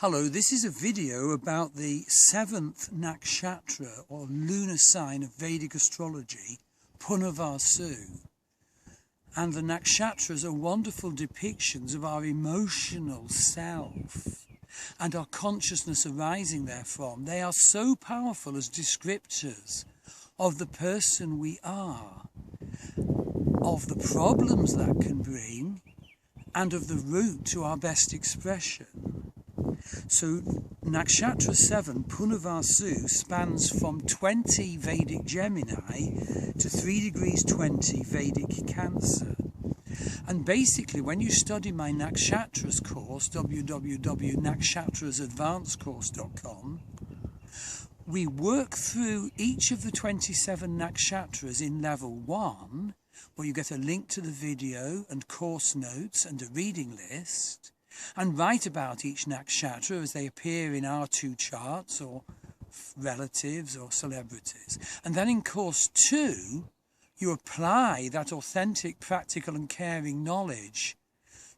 Hello, this is a video about the 7th Nakshatra or lunar sign of Vedic astrology, Punarvasu. And the Nakshatras are wonderful depictions of our emotional self and our consciousness arising therefrom. They are so powerful as descriptors of the person we are, of the problems that can bring, and of the route to our best expression. So Nakshatra 7, Punarvasu, spans from 20 Vedic Gemini to 3 degrees 20 Vedic Cancer. And basically, when you study my Nakshatras course, www.nakshatrasadvancedcourse.com, we work through each of the 27 Nakshatras in level 1, where you get a link to the video and course notes and a reading list, and write about each nakshatra as they appear in our two charts or relatives or celebrities. And then in course 2, you apply that authentic, practical and caring knowledge.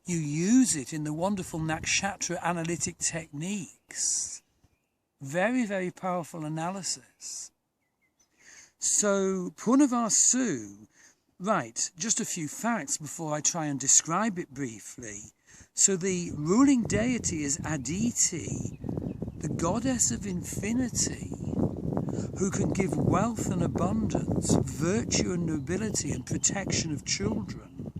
You use it in the wonderful nakshatra analytic techniques. Very, very powerful analysis. So Punarvasu, right, just a few facts before I try and describe it briefly. So the ruling deity is Aditi, the goddess of infinity, who can give wealth and abundance, virtue and nobility and protection of children.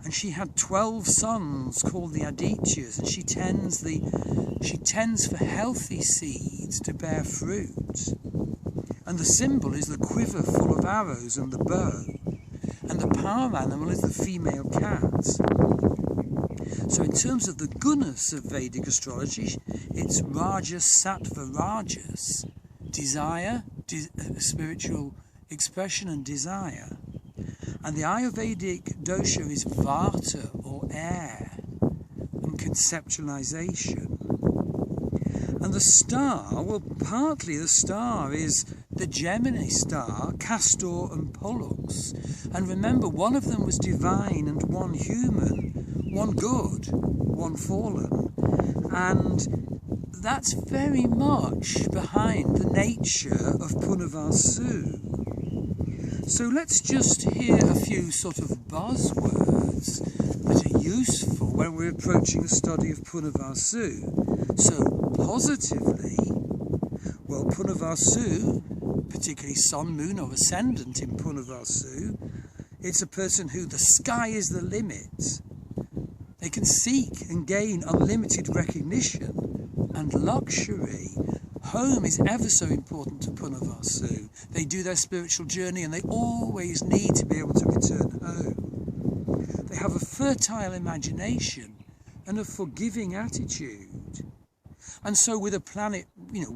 And she had 12 sons called the Adityas, and she tends for healthy seeds to bear fruit. And the symbol is the quiver full of arrows and the bow. And the power animal is the female cat. So in terms of the gunas of Vedic astrology, it's Rajas, Sattva, Rajas, desire, spiritual expression and desire. And the Ayurvedic dosha is Vata, or air, and conceptualization. And the star, well, partly the star is the Gemini star, Castor and Pollux. And remember, one of them was divine and one human, one good, one fallen. And that's very much behind the nature of Punarvasu. So let's just hear a few sort of buzzwords that are useful when we're approaching the study of Punarvasu. So positively, well, Punarvasu, particularly sun, moon or ascendant in Punarvasu, it's a person who the sky is the limit. They can seek and gain unlimited recognition and luxury. Home is ever so important to Punarvasu. They do their spiritual journey and they always need to be able to return home. They have a fertile imagination and a forgiving attitude. And so with a planet,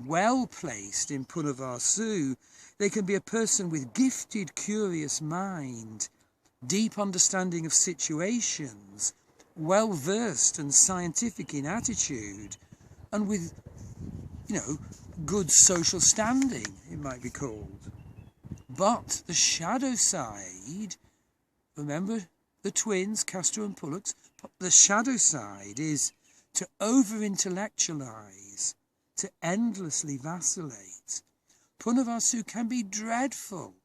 well placed in Punarvasu, they can be a person with gifted, curious mind, deep understanding of situations, well versed and scientific in attitude, and with, good social standing, it might be called. But the shadow side, remember the twins, Castor and Pollux, the shadow side is to over-intellectualize, to endlessly vacillate. Punarvasu can be dreadful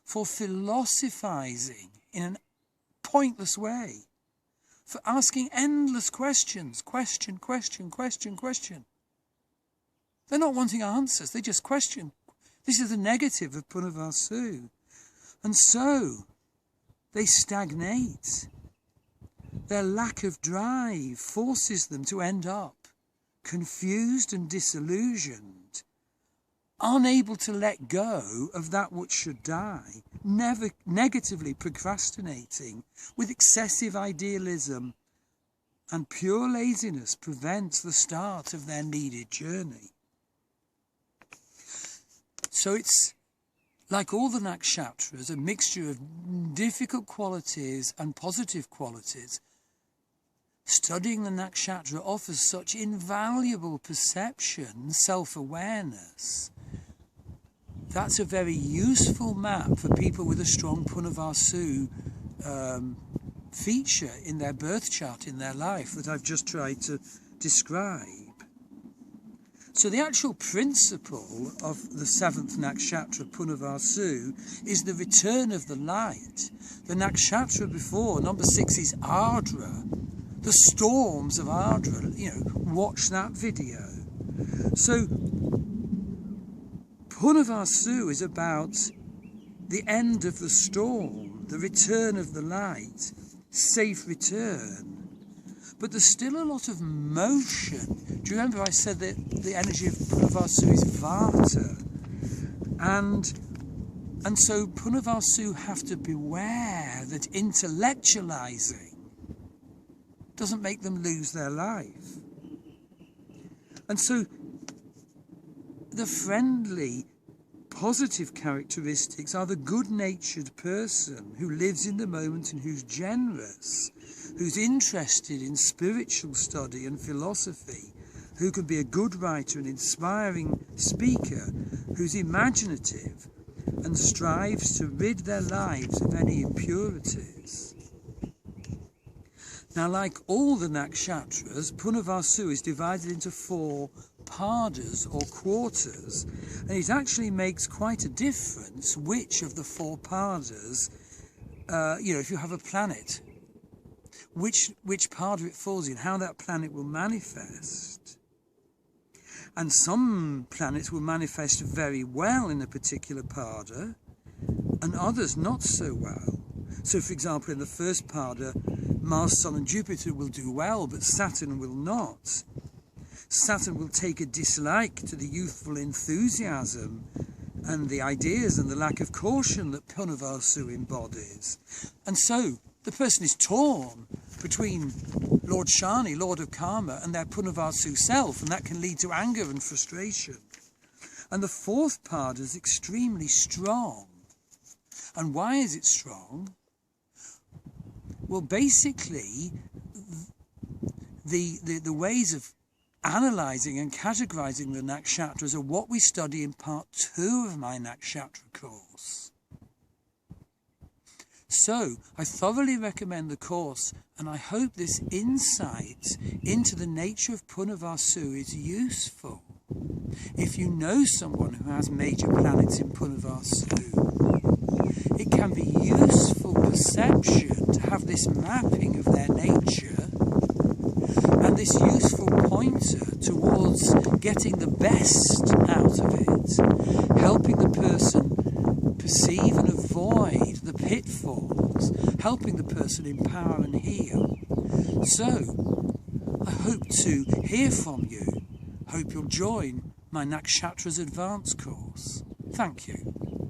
for philosophizing in a pointless way, for asking endless questions, question. They're not wanting answers, they just question. This is the negative of Punarvasu. And so, they stagnate. Their lack of drive forces them to end up confused and disillusioned, unable to let go of that which should die, never negatively procrastinating, with excessive idealism, and pure laziness prevents the start of their needed journey. So it's, like all the nakshatras, a mixture of difficult qualities and positive qualities. Studying the nakshatra offers such invaluable perception, self-awareness. That's a very useful map for people with a strong Punarvasu feature in their birth chart, in their life, that I've just tried to describe. So the actual principle of the 7th nakshatra, Punarvasu, is the return of the light. The nakshatra before, number 6, is Ardra. The storms of Ardra, watch that video. So Punarvasu is about the end of the storm, the return of the light, safe return. But there's still a lot of motion. Do you remember I said that the energy of Punarvasu is Vata? And so Punarvasu have to beware that intellectualizing doesn't make them lose their life. And so the friendly, positive characteristics are the good-natured person who lives in the moment and who's generous, who's interested in spiritual study and philosophy, who can be a good writer, an inspiring speaker, who's imaginative and strives to rid their lives of any impurities. Now, like all the nakshatras, Punarvasu is divided into 4 padas or quarters, and it actually makes quite a difference which of the 4 padas, if you have a planet, which pada it falls in, how that planet will manifest. And some planets will manifest very well in a particular pada, and others not so well. So, for example, in the first pada, Mars, Sun and Jupiter will do well, but Saturn will not. Saturn will take a dislike to the youthful enthusiasm and the ideas and the lack of caution that Punarvasu embodies. And so the person is torn between Lord Shani, Lord of Karma, and their Punarvasu self, and that can lead to anger and frustration. And the 4th pada is extremely strong. And why is it strong? Well, basically, the ways of analysing and categorising the nakshatras are what we study in part 2 of my nakshatra course. So, I thoroughly recommend the course, and I hope this insight into the nature of Punarvasu is useful. If you know someone who has major planets in Punarvasu, it can be useful perception to have this mapping of their nature and this useful pointer towards getting the best out of it, helping the person perceive and avoid the pitfalls, helping the person empower and heal. So, I hope to hear from you. Hope you'll join my Nakshatras Advanced course. Thank you.